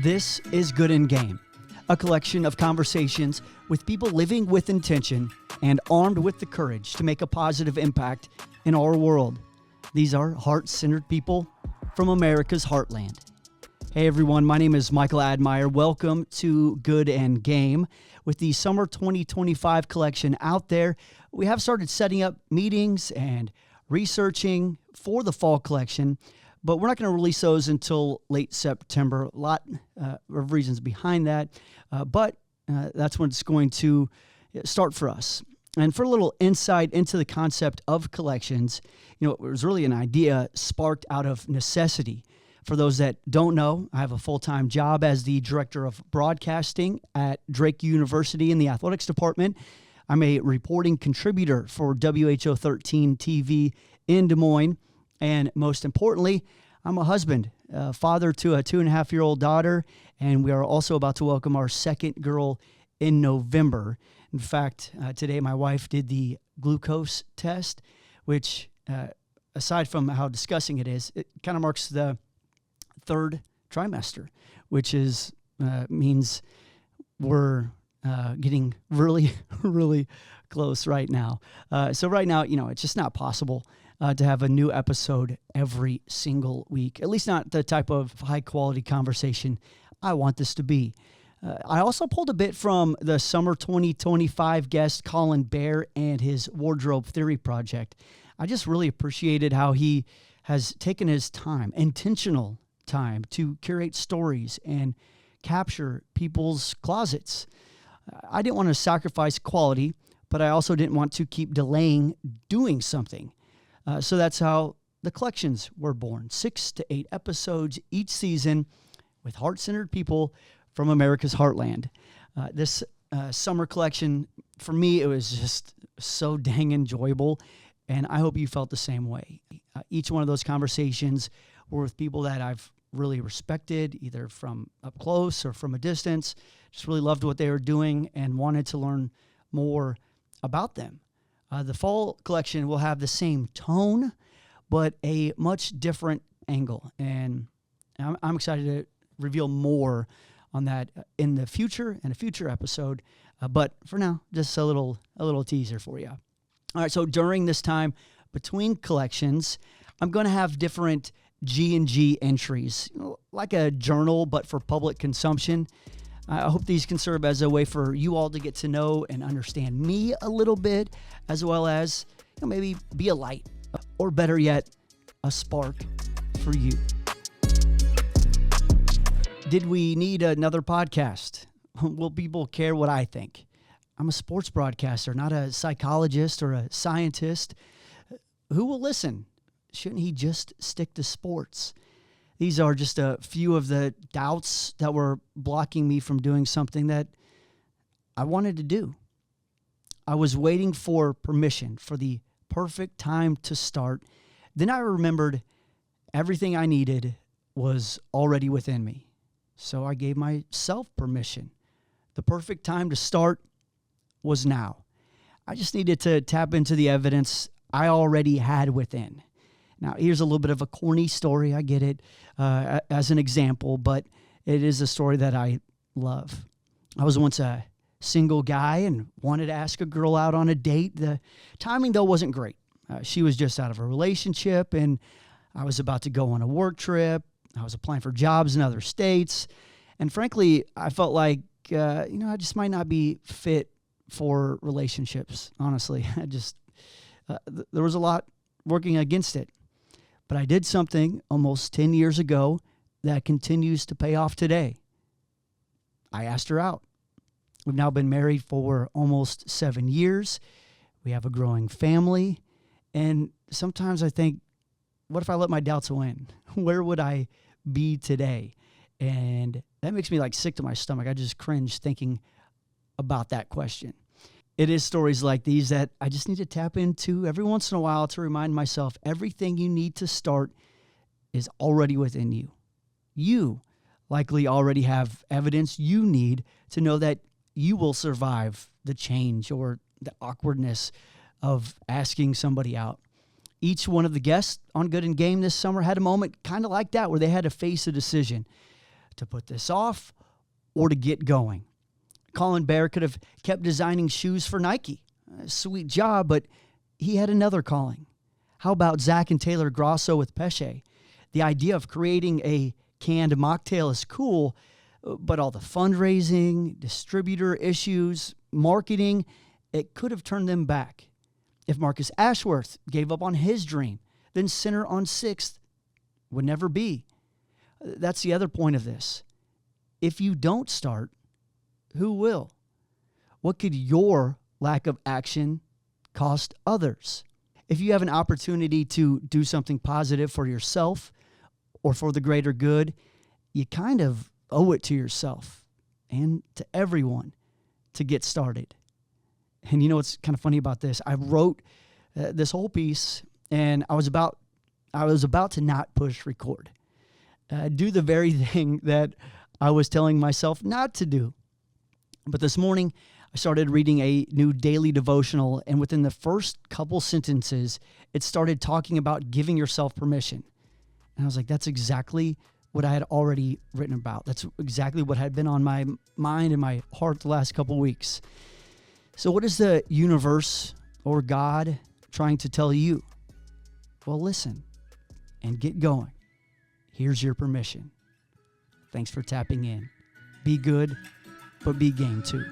This is Good&Game, a collection of conversations with people living with intention and armed with the courage to make a positive impact in our world. These are heart-centered people from America's heartland. Hey everyone, my name is Michael Admire. Welcome to Good&Game. With the Summer 2025 collection out there, we have started setting up meetings and researching for the fall collection, but we're not going to release those until late September. A lot of reasons behind that, but that's when it's going to start for us. And for a little insight into the concept of collections, it was really an idea sparked out of necessity. For those that don't know, I have a full-time job as the director of broadcasting at Drake University in the athletics department. I'm a reporting contributor for WHO 13 TV in Des Moines. And most importantly, I'm a husband, father to a 2.5-year-old daughter, and we are also about to welcome our second girl in November. In fact, today my wife did the glucose test, which, aside from how disgusting it is, it kind of marks the third trimester, which means we're getting really, really close right now. So right now, it's just not possible to have a new episode every single week, at least not the type of high-quality conversation I want this to be. I also pulled a bit from the Summer 2025 guest Colin Bear and his Wardrobe Theory project. I just really appreciated how he has taken his time, intentional time, to curate stories and capture people's closets. I didn't want to sacrifice quality, but I also didn't want to keep delaying doing something. So that's how the collections were born. 6 to 8 episodes each season with heart-centered people from America's heartland. This summer collection, for me, it was just so dang enjoyable, and I hope you felt the same way. Each one of those conversations were with people that I've really respected, either from up close or from a distance. Just really loved what they were doing and wanted to learn more about them. The fall collection will have the same tone, but a much different angle. And I'm excited to reveal more on that in the future, in a future episode. But for now, just a little teaser for you. All right, so during this time between collections, I'm going to have different G&G entries, like a journal, but for public consumption. I hope these can serve as a way for you all to get to know and understand me a little bit, as well as maybe be a light, or better yet, a spark for you. Did we need another podcast? Will people care what I think? I'm a sports broadcaster, not a psychologist or a scientist. Who will listen? Shouldn't he just stick to sports? These are just a few of the doubts that were blocking me from doing something that I wanted to do. I was waiting for permission, for the perfect time to start. Then I remembered everything I needed was already within me. So I gave myself permission. The perfect time to start was now. I just needed to tap into the evidence I already had within. Now, here's a little bit of a corny story. I get it as an example, but it is a story that I love. I was once a single guy and wanted to ask a girl out on a date. The timing, though, wasn't great. She was just out of a relationship, and I was about to go on a work trip. I was applying for jobs in other states. And frankly, I felt like, I just might not be fit for relationships, honestly. There was a lot working against it. But I did something almost 10 years ago that continues to pay off today. I asked her out. We've now been married for almost 7 years. We have a growing family. And sometimes I think, what if I let my doubts win? Where would I be today? And that makes me sick to my stomach. I just cringe thinking about that question. It is stories like these that I just need to tap into every once in a while to remind myself everything you need to start is already within you. You likely already have evidence you need to know that you will survive the change or the awkwardness of asking somebody out. Each one of the guests on Good&Game this summer had a moment kind of like that where they had to face a decision. to put this off, or to get going. Colin Bear could have kept designing shoes for Nike. A sweet job, but he had another calling. How about Zach and Taylor Grosso with Pesce? The idea of creating a canned mocktail is cool, but all the fundraising, distributor issues, marketing, it could have turned them back. If Marcus Ashworth gave up on his dream, then Center on 6th would never be. That's the other point of this. If you don't start, who will? What could your lack of action cost others? If you have an opportunity to do something positive for yourself or for the greater good, you kind of owe it to yourself and to everyone to get started. And you know what's kind of funny about this? I wrote this whole piece, and I was about to not push record. Do the very thing that I was telling myself not to do. But this morning, I started reading a new daily devotional, and within the first couple sentences, it started talking about giving yourself permission. And I was like, that's exactly what I had already written about. That's exactly what had been on my mind and my heart the last couple weeks. So what is the universe or God trying to tell you? Well, listen and get going. Here's your permission. Thanks for tapping in. Be good, but be game too.